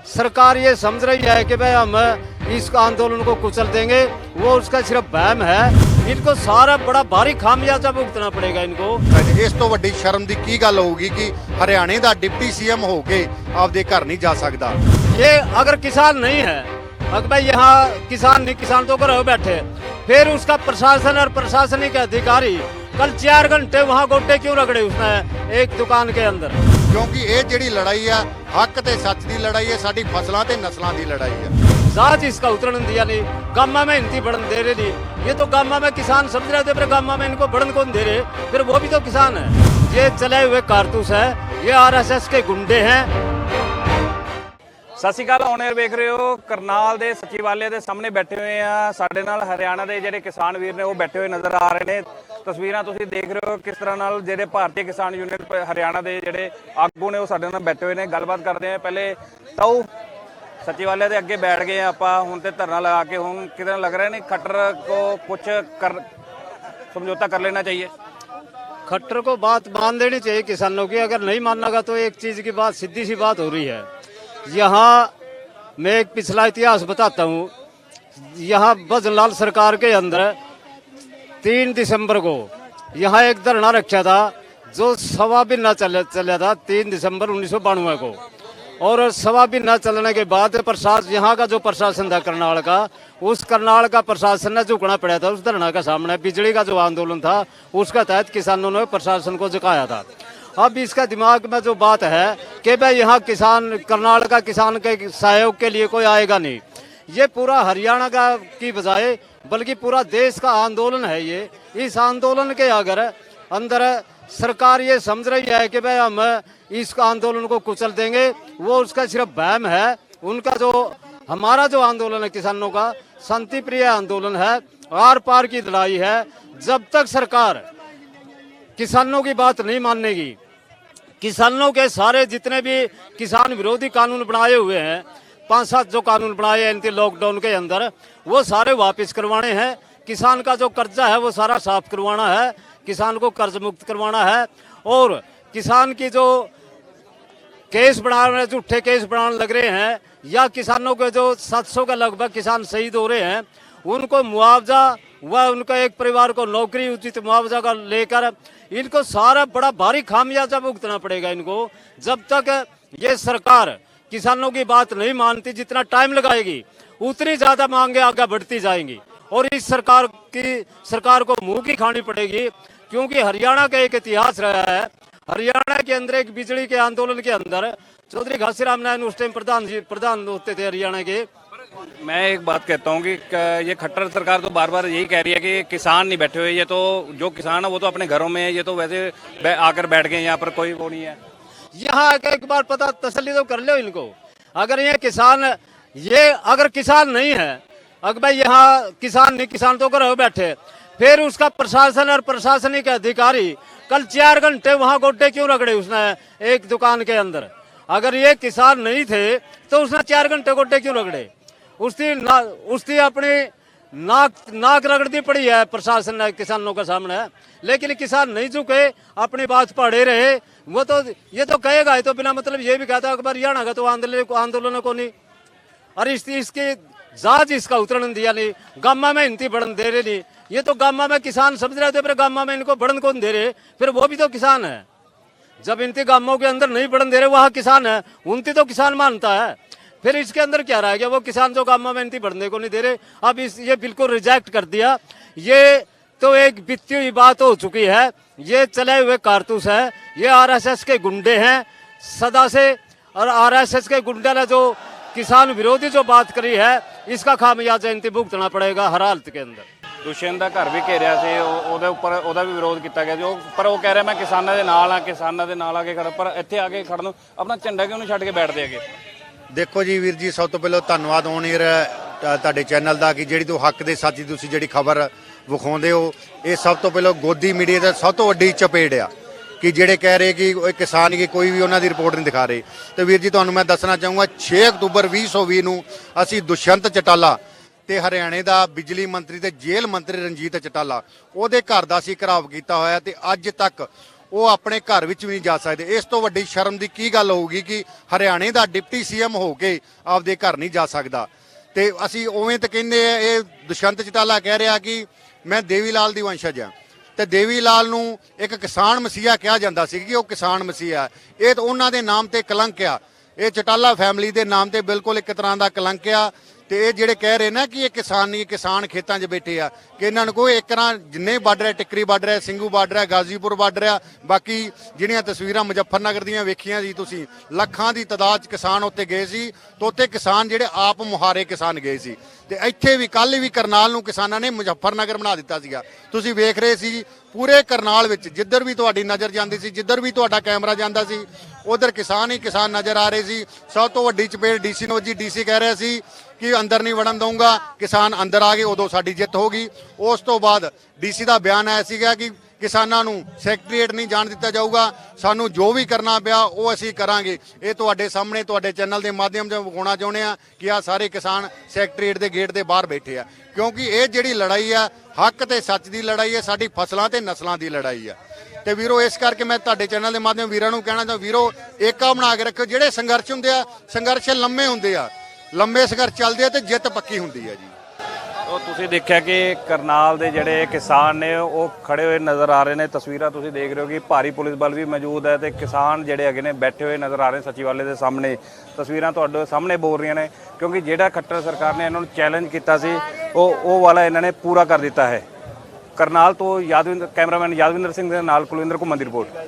सरकार ये समझ रही है कि भाई हम इस आंदोलन को कुचल देंगे, वो उसका सिर्फ वहम है। इनको सारा बड़ा भारी खामियाजा भुगतना पड़ेगा इनको। इस तो वड्डी शर्म दी की गल होगी कि हरियाणे दा डिप्टी सीएम हो के आपदे घर नहीं जा सकता। ये अगर किसान नहीं है, अगर भाई यहाँ किसान नहीं, किसान तो घर बैठे, फिर उसका प्रशासन और प्रशासनिक अधिकारी कल 4 घंटे वहाँ गोटे क्यों रगड़े उसने एक दुकान के अंदर? क्योंकि ये जिहड़ी लड़ाई है हक ते सच दी लड़ाई है, साडी फसलां ते नस्लां दी लड़ाई है। साज इसका उतरन दिया नहीं, गामा में इनकी बढ़न दे रहे नहीं। ये तो गामा में किसान समझ रहे थे, फिर गामा में इनको बढ़न कौन दे रहे? फिर वो भी तो किसान है। ये चले हुए कारतूस है, ये आरएसएस के गुंडे हैं। ਸਤਿ ਸ਼੍ਰੀ ਅਕਾਲ, ਔਨ 에ਅਰ ਵੇਖ ਰਹੇ ਹੋ। ਕਰਨਾਲ ਦੇ ਸਚਿਵਾਲੇ ਦੇ ਸਾਹਮਣੇ ਬੈਠੇ ਹੋਏ ਆ। ਸਾਡੇ ਨਾਲ ਹਰਿਆਣਾ ਦੇ ਜਿਹੜੇ ਕਿਸਾਨ ਵੀਰ ਨੇ ਉਹ ਬੈਠੇ ਹੋਏ ਨਜ਼ਰ ਆ ਰਹੇ ਨੇ। ਤਸਵੀਰਾਂ ਤੁਸੀਂ ਦੇਖ ਰਹੇ ਹੋ ਕਿਸ ਤਰ੍ਹਾਂ ਨਾਲ ਜਿਹੜੇ ਭਾਰਤੀ ਕਿਸਾਨ ਯੂਨੀਅਨ ਹਰਿਆਣਾ ਦੇ ਜਿਹੜੇ ਆਗੂ ਨੇ ਉਹ ਸਾਡੇ ਨਾਲ ਬੈਠੇ ਹੋਏ ਨੇ। ਗੱਲਬਾਤ ਕਰਦੇ ਆ। ਪਹਿਲੇ ਤਾਂ ਸਚਿਵਾਲੇ ਦੇ ਅੱਗੇ बैठ गए ਆਪਾਂ ਹੁਣ ਤੇ ਧਰਨਾ लगा के ਹੁਣ कितना लग रहा है नहीं खट्टर को कुछ कर समझौता कर लेना चाहिए। खट्टर को बात मान देनी चाहिए किसानों की। अगर नहीं मानेगा तो एक चीज की बात, सीधी सी बात हो रही है। यहाँ मैं एक पिछला इतिहास बताता हूँ। यहाँ भजनलाल सरकार के अंदर 3 दिसंबर को यहाँ एक धरना रखा था जो सवा भी न चला था 3 दिसंबर 1992 को। और सवा भी न चलने के बाद प्रशासन, यहाँ का जो प्रशासन था करनाल का, उस करनाल का प्रशासन ने झुकना पड़ा था उस धरना के सामने। बिजली का जो आंदोलन था उसका तहत किसानों ने प्रशासन को झुकाया था। अब इसका दिमाग में जो बात है कि भाई यहाँ किसान, करनाल का किसान के सहयोग के लिए कोई आएगा नहीं। ये पूरा हरियाणा का की बजाय बल्कि पूरा देश का आंदोलन है ये। इस आंदोलन के अगर अंदर सरकार ये समझ रही है कि भाई हम इस आंदोलन को कुचल देंगे, वो उसका सिर्फ वहम है। उनका जो, हमारा जो आंदोलन है किसानों का शांति प्रिय आंदोलन है, आर पार की लड़ाई है। जब तक सरकार किसानों की बात नहीं मानेगी, किसानों के सारे जितने भी किसान विरोधी कानून बनाए हुए हैं, 5-7 जो कानून बनाए हैं इनके लॉकडाउन के अंदर, वो सारे वापस करवाने हैं। किसान का जो कर्जा है वो सारा साफ करवाना है, किसान को कर्ज मुक्त करवाना है। और किसान की जो केस बना रहे, झूठे केस बनाने लग रहे हैं, या किसानों के जो 700 के लगभग किसान शहीद हो रहे हैं, उनको मुआवजा व उनका एक परिवार को नौकरी उचित मुआवजा का लेकर इनको सारा बड़ा भारी खामियाजा भुगतना पड़ेगा इनको। जब तक ये सरकार किसानों की बात नहीं मानती, जितना टाइम लगाएगी उतनी ज्यादा मांगे आगे बढ़ती जाएंगी। और इस सरकार को मुंह की खानी पड़ेगी। क्योंकि हरियाणा का एक इतिहास रहा है। हरियाणा के अंदर एक बिजली के आंदोलन के अंदर चौधरी घासीराम नारायण उस टाइम प्रधान होते थे हरियाणा के। मैं एक बात कहता हूँ कि ये खट्टर सरकार तो बार बार यही कह रही है कि किसान नहीं बैठे हुए। ये तो जो किसान है वो तो अपने घरों में है, ये तो वैसे आकर बैठ गए, यहाँ पर कोई वो नहीं है। यहाँ एक बार पता तसल्ली तो कर लो इनको। अगर ये किसान, ये अगर किसान नहीं है, अगर भाई यहाँ किसान नहीं, किसान तो घर बैठे, फिर उसका प्रशासन और प्रशासनिक अधिकारी कल 4 घंटे वहाँ गोटे क्यों रगड़े उसने एक दुकान के अंदर? अगर ये किसान नहीं थे तो उसने 4 घंटे गोटे क्यों रगड़े? उसकी अपनी नाक रगड़ती पड़ी है प्रशासन ने किसानों के सामने। लेकिन किसान नहीं झुके, अपनी बात पढ़े रहे। वो तो ये तो कहेगा, ये तो बिना मतलब ये भी कहता है हरियाणा का तो आंदोलन को नहीं। और इसकी जांच इसका उतरन दिया नहीं, गामा में इनकी बढ़न दे रहे नहीं। ये तो गामा में किसान समझ रहे थे, फिर गामा में इनको बढ़न कौन दे रहे? फिर वो भी तो किसान है। जब इनके गामों के अंदर नहीं बढ़न दे रहे, वहाँ किसान है, उनकी तो किसान मानता है। फिर इसके अंदर क्या रह गया? वो किसान जो गामा में इनकी बढ़ने को नहीं दे रहे, अब ये बिल्कुल रिजेक्ट कर दिया। ये तो एक बीती हुई बात हो चुकी है। ये चले हुए कारतूस है, ये आरएसएस के गुंडे हैं सदा से। और आरएसएस के गुंडे ने जो किसान विरोधी जो बात करी है, इसका खामियाजा इनकी भुगतना पड़ेगा हर हालत के अंदर। ਦੁਸ਼ਯੰਤ ਦਾ ਘਰ ਵੀ ਘੇਰਿਆ ਸੀ, ਉਹਦੇ ਉੱਪਰ ਉਹਦਾ ਵੀ ਵਿਰੋਧ ਕੀਤਾ ਗਿਆ ਜੋ, ਪਰ ਉਹ ਕਹਿ ਰਿਹਾ ਮੈਂ ਕਿਸਾਨਾਂ ਦੇ ਨਾਲ ਆ, ਕਿਸਾਨਾਂ ਦੇ ਨਾਲ ਆ ਕੇ ਖੜਾ। ਪਰ ਇੱਥੇ ਆ ਕੇ ਖੜਨ ਨੂੰ ਆਪਣਾ ਝੰਡਾ ਕਿਉਂ ਨਹੀਂ ਛੱਡ ਕੇ ਬੈਠਦੇ ਹੈਗੇ? ਦੇਖੋ ਜੀ ਵੀਰ ਜੀ, ਸਭ ਤੋਂ ਪਹਿਲਾਂ ਧੰਨਵਾਦ ਔਨ 에ਅਰ ਤੁਹਾਡੇ ਚੈਨਲ ਦਾ ਕਿ ਜਿਹੜੀ ਤੋਂ ਹੱਕ ਦੇ ਸੱਚ ਦੀ ਤੁਸੀਂ ਜਿਹੜੀ ਖਬਰ ਵਿਖਾਉਂਦੇ ਹੋ। ਇਹ ਸਭ ਤੋਂ ਪਹਿਲਾਂ ਗੋਦੀ ਮੀਡੀਆ ਦਾ ਸਭ ਤੋਂ ਵੱਡੀ ਚਪੇੜ ਆ ਕਿ ਜਿਹੜੇ ਕਹਿ ਰਹੇ ਕਿ ਕਿਸਾਨ ਕੀ ਕੋਈ ਵੀ ਉਹਨਾਂ ਦੀ ਰਿਪੋਰਟ ਨਹੀਂ ਦਿਖਾ ਰਹੇ। ਤੇ ਵੀਰ ਜੀ ਤੁਹਾਨੂੰ ਮੈਂ ਦੱਸਣਾ ਚਾਹੂੰਗਾ 6 ਅਕਤੂਬਰ 2020 ਨੂੰ ਅਸੀਂ ਦੁਸ਼ਯੰਤ ਚਟਾਲਾ ਤੇ ਹਰਿਆਣੇ ਦਾ ਬਿਜਲੀ ਮੰਤਰੀ ਤੇ ਜੇਲ੍ਹ ਮੰਤਰੀ ਰਣਜੀਤ ਚਟਾਲਾ ਉਹਦੇ ਘਰ ਦਾ ਅਸੀਂ ਘਰਾਵ ਕੀਤਾ ਹੋਇਆ ਤੇ ਅੱਜ ਤੱਕ ਉਹ ਆਪਣੇ ਘਰ ਵਿੱਚ ਵੀ ਨਹੀਂ ਜਾ ਸਕਦੇ। ਇਸ ਤੋਂ ਵੱਡੀ ਸ਼ਰਮ ਦੀ ਕੀ ਗੱਲ ਹੋਊਗੀ ਕਿ ਹਰਿਆਣੇ ਦਾ ਡਿਪਟੀ ਸੀਐਮ ਹੋ ਕੇ ਆਪਦੇ ਘਰ ਨਹੀਂ ਜਾ ਸਕਦਾ। ਤੇ ਅਸੀਂ ਉਵੇਂ ਤਾਂ ਕਹਿੰਦੇ ਆ, ਇਹ ਦੁਸ਼ਯੰਤ ਚੌਟਾਲਾ ਕਹਿ ਰਿਹਾ ਕਿ ਮੈਂ ਦੇਵੀ ਲਾਲ ਦੀ ਵੰਸ਼ਜ ਆ, ਤੇ ਦੇਵੀ ਲਾਲ ਨੂੰ ਇੱਕ ਕਿਸਾਨ ਮਸੀਹਾ ਕਿਹਾ ਜਾਂਦਾ ਸੀ ਕਿ ਉਹ ਕਿਸਾਨ ਮਸੀਹਾ। ਇਹ ਤਾਂ ਉਹਨਾਂ ਦੇ ਨਾਮ ਤੇ ਕਲੰਕ ਆ, ਇਹ ਚੌਟਾਲਾ ਫੈਮਿਲੀ ਦੇ ਨਾਮ ਤੇ ਬਿਲਕੁਲ ਇੱਕ ਤਰ੍ਹਾਂ ਦਾ ਕਲੰਕ ਆ। ਤੇ ਇਹ ਜਿਹੜੇ ਕਹਿ ਰਹੇ ਨਾ ਕਿ ਇਹ ਕਿਸਾਨ ਨਹੀਂ, ਕਿਸਾਨ ਖੇਤਾਂ 'ਚ ਬੈਠੇ ਆ, ਕਿ ਇਹਨਾਂ ਨੂੰ ਕੋਈ ਇੱਕ ਤਰ੍ਹਾਂ ਜਿੰਨੇ ਬਾਰਡਰ ਹੈ, ਟਿੱਕਰੀ ਬਾਰਡਰ ਹੈ, ਸਿੰਘੂ ਬਾਰਡਰ ਹੈ, ਗਾਜ਼ੀਪੁਰ ਬਾਰਡਰ ਹੈ, ਬਾਕੀ ਜਿਹੜੀਆਂ ਤਸਵੀਰਾਂ ਮੁਜ਼ੱਫਰਨਗਰ ਦੀਆਂ ਵੇਖੀਆਂ ਜੀ ਤੁਸੀਂ, ਲੱਖਾਂ ਦੀ ਤਾਦਾਦ 'ਚ ਕਿਸਾਨ ਉੱਤੇ ਗਏ ਸੀ, ਤੇ ਉੱਥੇ ਕਿਸਾਨ ਜਿਹੜੇ ਆਪ ਮੁਹਾਰੇ ਕਿਸਾਨ ਗਏ ਸੀ। ਤੇ ਇੱਥੇ ਵੀ ਕੱਲ ਵੀ ਕਰਨਾਲ ਨੂੰ ਕਿਸਾਨਾਂ ਨੇ ਮੁਜ਼ੱਫਰਨਗਰ ਬਣਾ ਦਿੱਤਾ ਸੀਗਾ। ਤੁਸੀਂ ਵੇਖ ਰਹੇ ਸੀ ਪੂਰੇ ਕਰਨਾਲ ਵਿੱਚ ਜਿੱਧਰ ਵੀ ਤੁਹਾਡੀ ਨਜ਼ਰ ਜਾਂਦੀ ਸੀ, ਜਿੱਧਰ ਵੀ ਤੁਹਾਡਾ ਕੈਮਰਾ ਜਾਂਦਾ ਸੀ, ਉਧਰ ਕਿਸਾਨ ਹੀ ਕਿਸਾਨ ਨਜ਼ਰ ਆ ਰਹੇ ਸੀ। ਸਭ ਤੋਂ ਵੱਡੀ ਚਪੇੜ ਡੀਸੀ ਨੂੰ ਵੱਜੀ। ਡੀਸੀ ਕਹਿ ਰਿਹਾ ਸੀ ਕਿ ਅੰਦਰ ਨਹੀਂ ਵੜਨ ਦਊਂਗਾ, ਕਿਸਾਨ ਅੰਦਰ ਆ ਗਏ, ਉਦੋਂ ਸਾਡੀ ਜਿੱਤ ਹੋ ਗਈ। ਉਸ ਤੋਂ ਬਾਅਦ ਡੀਸੀ ਦਾ ਬਿਆਨ ਆਇਆ ਸੀਗਾ ਕਿ ਕਿਸਾਨਾਂ ਨੂੰ ਸੈਕਟਰੀਏਟ ਨਹੀਂ ਜਾਣ ਦਿੱਤਾ ਜਾਊਗਾ, ਸਾਨੂੰ ਜੋ ਵੀ ਕਰਨਾ ਪਿਆ ਉਹ ਅਸੀਂ ਕਰਾਂਗੇ। ਇਹ ਤੁਹਾਡੇ ਸਾਹਮਣੇ ਤੁਹਾਡੇ ਚੈਨਲ ਦੇ ਮਾਧਿਅਮ ਤੋਂ ਵਿਖਾਉਣਾ ਚਾਹੁੰਦੇ ਆ ਕਿ ਆ ਸਾਰੇ ਕਿਸਾਨ ਸੈਕਟਰੀਏਟ ਦੇ ਗੇਟ ਦੇ ਬਾਹਰ ਬੈਠੇ ਆ, ਕਿਉਂਕਿ ਇਹ ਜਿਹੜੀ ਲੜਾਈ ਆ ਹੱਕ ਤੇ ਸੱਚ ਦੀ ਲੜਾਈ ਹੈ, ਸਾਡੀ ਫਸਲਾਂ ਤੇ ਨਸਲਾਂ ਦੀ ਲੜਾਈ ਆ। ਤੇ ਵੀਰੋ ਇਸ ਕਰਕੇ ਮੈਂ ਤੁਹਾਡੇ ਚੈਨਲ ਦੇ ਮਾਧਿਅਮ ਵੀਰਾਂ ਨੂੰ ਕਹਿਣਾ ਚਾਹੁੰਦਾ, ਵੀਰੋ ਏਕਾ ਬਣਾ ਕੇ ਰੱਖਿਓ। ਜਿਹੜੇ ਸੰਘਰਸ਼ ਹੁੰਦੇ ਆ, ਸੰਘਰਸ਼ ਲੰਮੇ ਹੁੰਦੇ ਆ, ਲੰਮੇ ਸੰਘਰਸ਼ ਚੱਲਦੇ ਆ ਤੇ ਜਿੱਤ ਪੱਕੀ ਹੁੰਦੀ ਆ ਜੀ। ਉਹ ਤੁਸੀਂ ਦੇਖਿਆ ਕਿ ਕਰਨਾਲ ਦੇ ਜਿਹੜੇ ਕਿਸਾਨ ਨੇ ਉਹ ਖੜੇ ਹੋਏ ਨਜ਼ਰ ਆ ਰਹੇ ਨੇ। ਤਸਵੀਰਾਂ ਤੁਸੀਂ ਦੇਖ ਰਹੇ ਹੋ ਕਿ ਭਾਰੀ ਪੁਲਿਸ ਬਲ ਵੀ ਮੌਜੂਦ ਹੈ ਤੇ ਕਿਸਾਨ ਜਿਹੜੇ ਹੈਗੇ ਨੇ ਬੈਠੇ ਹੋਏ ਨਜ਼ਰ ਆ ਰਹੇ ਸਚਿਵਾਲੇ ਦੇ ਸਾਹਮਣੇ। ਤਸਵੀਰਾਂ ਤੁਹਾਡੇ ਸਾਹਮਣੇ ਬੋਲ ਰਹੀਆਂ ਨੇ, ਕਿਉਂਕਿ ਜਿਹੜਾ ਖੱਟਰ ਸਰਕਾਰ ਨੇ ਇਹਨਾਂ ਨੂੰ ਚੈਲੰਜ ਕੀਤਾ ਸੀ ਉਹ ਵਾਲਾ ਇਹਨਾਂ ਨੇ ਪੂਰਾ ਕਰ ਦਿੱਤਾ ਹੈ। ਕਰਨਾਲ ਤੋਂ ਕੈਮਰਾਮੈਨ ਯਾਦਵਿੰਦਰ ਸਿੰਘ ਦੇ ਨਾਲ ਕੁਲਵਿੰਦਰ ਘੁੰਮਣ ਦੀ ਰਿਪੋਰਟ।